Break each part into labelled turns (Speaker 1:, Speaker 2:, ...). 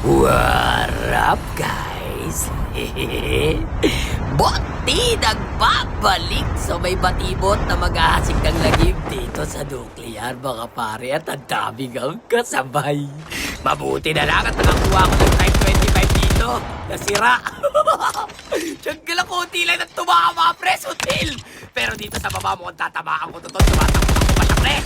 Speaker 1: What up, guys? Boti nagbabalik sa may batibot na mag-ahasik ng lagim dito sa nuklear, mga pare, at ang daming ang kasabay. Mabuti na lang at nakakuha ko ng Type 25 dito. Nasira. Tiyanggal ang konti lang at tumama, pre, sutil. Pero dito sa baba mo, ang tatamaan ko totoo, tumatakbo pa siya, pre.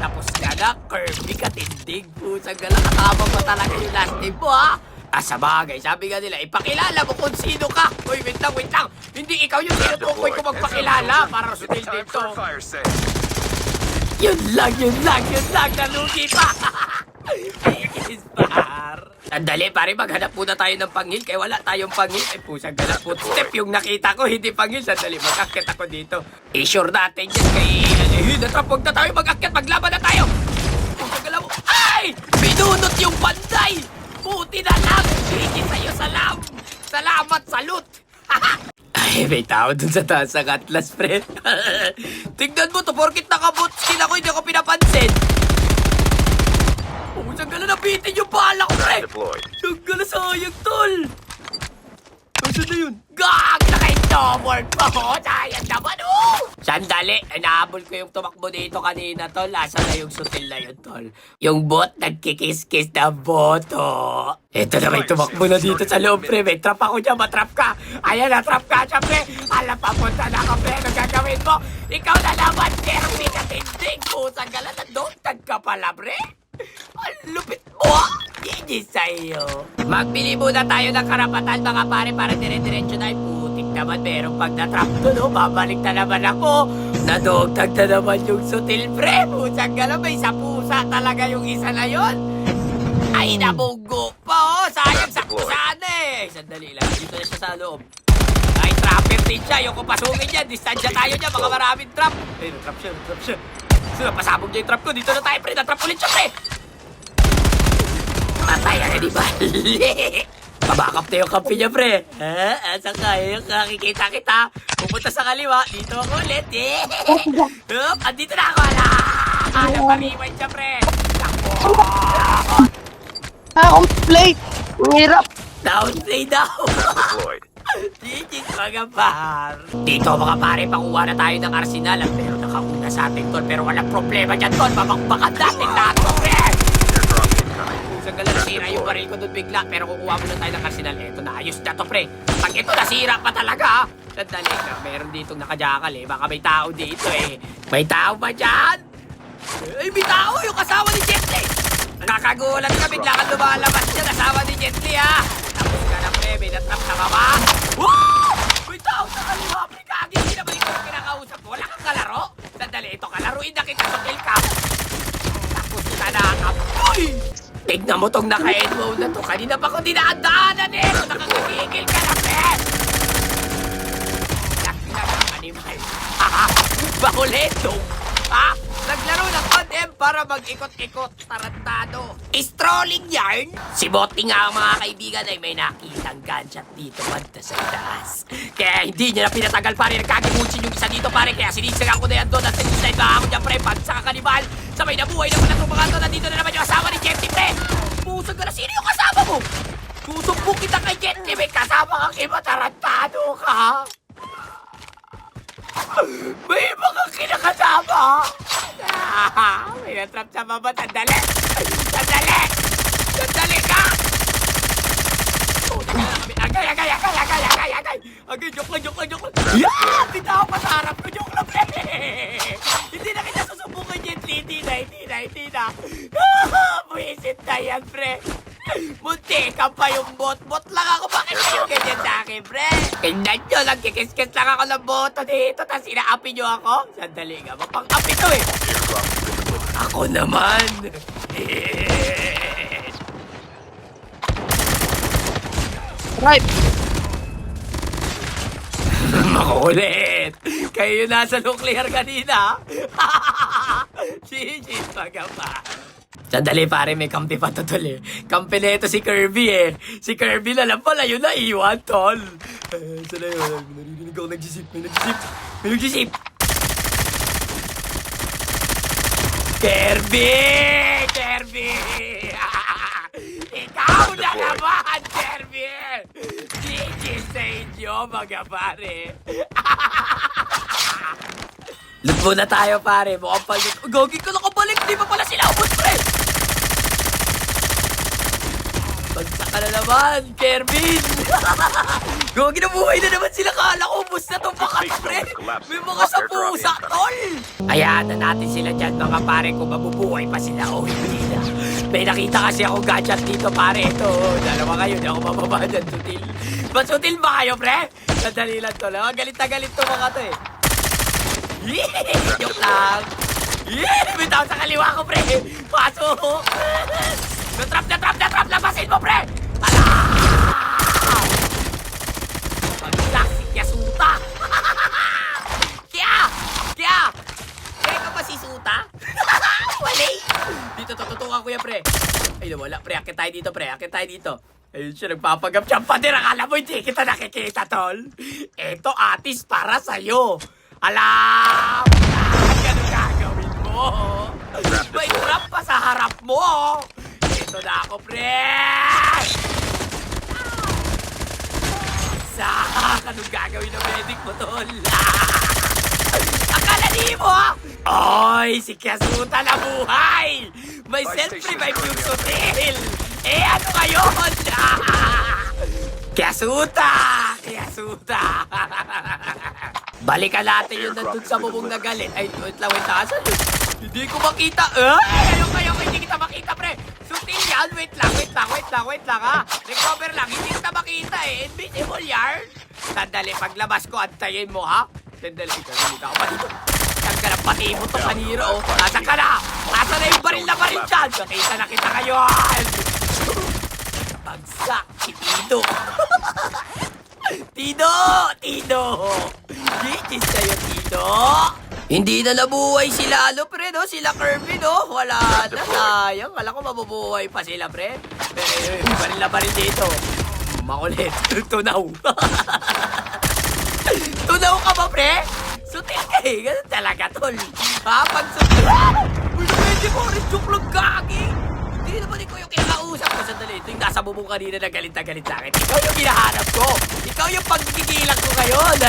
Speaker 1: Tapos nga na, Kirby katindig. Pusang galang katama mo talaga yung last name mo, ha? Sa bagay, sabi nga nila, ipakilala mo kung sino ka. Uy, wait lang. Hindi ikaw yung tinutukoy ko magpakilala para sutil dito. Yun lang. Nalugi pa. Ispar. Sandali, pare, maghanap muna tayo ng pangil. Kaya wala tayong pangil. Ay, pusang galang footstep yung nakita ko. Hindi pangil. Sandali, mag-akit ako dito. I-sure natin yan kay... Natrapog na tayo, mag-akit. Maglaban na tayo. Pusang galang mo. Ay! Binunot yung banday! Buti na lang! Hindi sa'yo salam! Salamat, salute! Ay, may tao dun sa taas ng Atlas, friend. Tignan mo to, porkit nakabot skin ako, hindi ako pinapansin. Oh, siyang napitin yung bala ko, pre! Siyang sayang, tol! Saan na yun? Gag! Naka-double pa ko! Sayang naman, oh! Sandali, nahabol ko yung tumakbo dito kanina, tol. Asan na yung sutil na yun, tol? Yung bot, nagkikis-kis na boto. Ito na, may tumakbo na dito sa loob, pre. May trap ako dyan, matrap ka. Ayan, natrap ka dyan, pre. Alam, papunta na ka, pre. Ano gagawin mo? Ikaw na naman, Kirby, katindig. Pusang galan, nandotag ka pala, pre. Ang lupit mo, hindi sa'yo. Magbili muna tayo ng karapatan, mga pare, para dire-diretso na. Putik naman, merong pag natrap doon, oh, babalik na naman ako. Nadogtag na naman yung sutil, pre. Pusang galang, may sapusa talaga yung isa na yon. Ay, nabunggo pa, oh. Sayang sakto sana, eh. Sandali lang, dito na siya sa loob. Ay, trapper din siya. Yung kupasungin niya, distansya tayo niya, mga maraming trap. Ay, natrap siya. So, napasabog niya yung trap ko. Dito na tayo, pre. Natrap ulit siya, pre. Patay ka, di ba? Pabakap na yung kampi niya, pre. Asa ka? Yung nakikita kita. Pupunta sa kaliwa. Dito ako ulit, eh. Andito na ako, ala. Napaliwan siya, pre. Takbo.
Speaker 2: Complete! Hirap!
Speaker 1: Downplay daw. Gigit mga par. Dito mga pare, pakuha na tayo ng arsenal. Pero nakauna sa atin, tol. Pero walang problema dyan, tol. Babakbakan natin lahat, tol, pre. Sa galang nasira yung baril ko doon bigla. Pero kukuha mo na tayo ng arsenal. Eto na, ayos na to, pre. Pag ito nasira pa talaga, ha. Sandali na, meron ditong nakajakal, eh. Baka may tao dito, eh. May tao ba dyan? Ay, may tao! Yung kasama ni Jetly! Nakakagulat ka, bigla kang lumalabas dyan. Kasama ni Jetly, ha. Tapos ka na, pre. May natrap na mama. Wow! May tao sa kaliwa, pre. Kagi, hindi naman ikaw ang kinakausap mo. Wala kang kalaro. Sandali, ito, kalaruin na kita sa kill cam. Tapos ka na, apoy! Tignan mo tong naka-headphone na to. Kanina pa ko dinaan-daanan, eh. Nakakagigil ka na, pre. Animal. Bakuleto. Ha? Naglaro ng on-M para mag-ikot-ikot. Tarantado. Strolling yarn? Si Botti nga, mga kaibigan, ay may nakitang gunshot dito banda sa taas. Kaya hindi niya na pinatagal, pare. Nagkakimulsin yung isa dito, pare. Kaya sinisagang ko na yan doon. At siniside ba ako dyan, pre? Pagsa ka kanibal. Sabay na buhay naman itong mga to. Nandito na naman yung kasama ni Jetty, pre. Pusag ka na. Sino yung kasama mo? Susumbong kita kay Jetty. May kasama kang iba. Tarantado ka. May mga kinakasama. May natrap sa baba. Sandali ka. Agay, joke lang. Yeah! Bitaw pa sa harap ko. Joke lang, pre. Hindi na kita susubukan, Jetly. Hindi na. Buisit na yan, pre. Munti ka pa yung bot lang ako. Bakit kayo ganyan sa akin, pre? Tingnan nyo, nagkikis-kis lang ako ng boto dito. Tapos inaapi nyo ako. Sandali nga, mapang-api to, eh. Ako naman.
Speaker 2: Right!
Speaker 1: Makulit! Kayo yung nasa nuclear kanina. Gigit baga pa. Sandali, pare, may kampi pa to, tol, eh. Kampi na ito si Kirby, eh. Si Kirby na lang pala yun na iwan, tol. Sana yun, narinig ako nagsisip. May nagsisip. Kirby! Ikaw na lang! mga pare. Loot muna tayo, pare. Mukhang palit. Gagi ka nakabalik. Di pa pala sila ubos, pre. Bagsak ka na naman, Kervin. Gagi, nabuhay na naman sila. Kala ko ubos na itong bakat, pre. May mga sapusa, tol. Hayaan na natin sila dyan, mga pare, kung mabubuhay pa sila o hindi na. May nakita kasi ako gadget dito, pare. Ito, dalawa kayo. Di ako mababa dyan, sutil. Ba't sutil ba kayo, pre? Sandali lang, tol. Galit na galit to mga to, eh. Joke lang. Bitaw sa kaliwa ko, pre. Pasok. Na-trap. Labasin mo, pre. Ala! Pagsak si Kyasuta. Kya ka ba si Suta? Wali. Dito, tututukan ko yan, pre. Ay, nawala, pre. Akit tayo dito, pre. Ayun siya, nagpapagap siya. Pader, akala mo hindi kita nakikita, tol. Eto, atis, para sa'yo. Alam! Ganun gagawin mo. May trap pa sa harap mo. Ito na ako, pre. Anong gagawin ng medic mo, tol? Akala di mo? Oy, si Kyasuta na buhay. May self-revive yung sutil. Eh, ano ngayon? Kyasuta! Balikan natin yung nandun sa bubong na galit. Ay, wait lang. Asan yun? Hindi ko makita. Ay, ayaw, hindi kita makita, pre. Sutil yan. Wait lang, ha. Recover lang. Hindi kita makita, eh. Invisible yarn. Sandali, paglabas ko, antayin mo, ha? Sandali, ka pa dito. Tanggal ang pati mo to, kaniro, oh. Nasaan ka na? Nasaan na yung baril dyan? Nakita na kita ngayon. Bagsak, si Tido. Tido! Gigis sa'yo, Tido! Hindi na nabuhay sila, pre, no? Sila Kirby, no? Wala na, sayang. Alam ko mabubuhay pa sila, pre. Pero baril na baril dito. Makulit. Tunaw. Tunaw ka ba, pre? Sutil ka, eh. Ganun talaga, tol. Ha? Pag sutil. Uy, pwede mo rin joke lang, gagi. Hindi naman ikaw yung kinakausap ko. Sandali, ito yung nasa bubong kanina na galit sa akin. Ikaw yung hinahanap ko. Ikaw yung pagkikilang ko ngayon.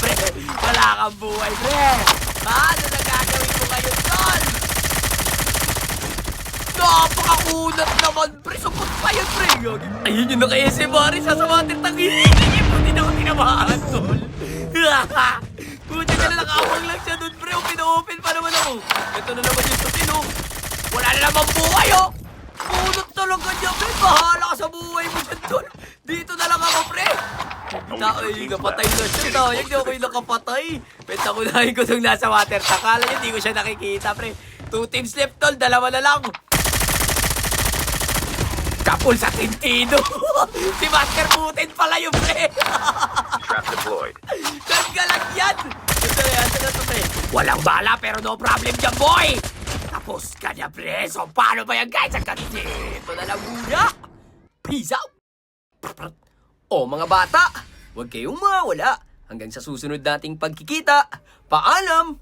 Speaker 1: Pre. Wala kang buhay, pre. Ha? Ano na gagawin mo ngayon, tol? Napakakunat naman, pre. Supot pa yun, pre. Ayun yung naka-SMR. Sasamatin tangin. Hindi na ako tinamaan, tol. Buti ka na nakawang lang siya dun, pre. Pina-open pa naman ako. Ito na naman yung sutil, oh. Wala na naman buhay, oh. Kunot talaga niya, pre. Bahala ka sa buhay mo dyan, tol. Dito na lang ako, pre. Ay, napatay na siya. Sayang, di ako yung nakapatay. Pentakunahin ko nung nasa water. Takala niya, di ko siya nakikita, pre. 2 teams left, tol. 2 na lang. Kapul sa Tintido. Si Master Putin pala yung pre.
Speaker 3: Trap deployed.
Speaker 1: Naggalag yan. Ito na. Walang bala pero no problem dyan, boy. Tapos ka na, pre. So, paano ba yan, guys? Hanggang dito na lang muna. Peace out. O, mga bata, huwag kayong mawala. Hanggang sa susunod nating pagkikita. Paalam!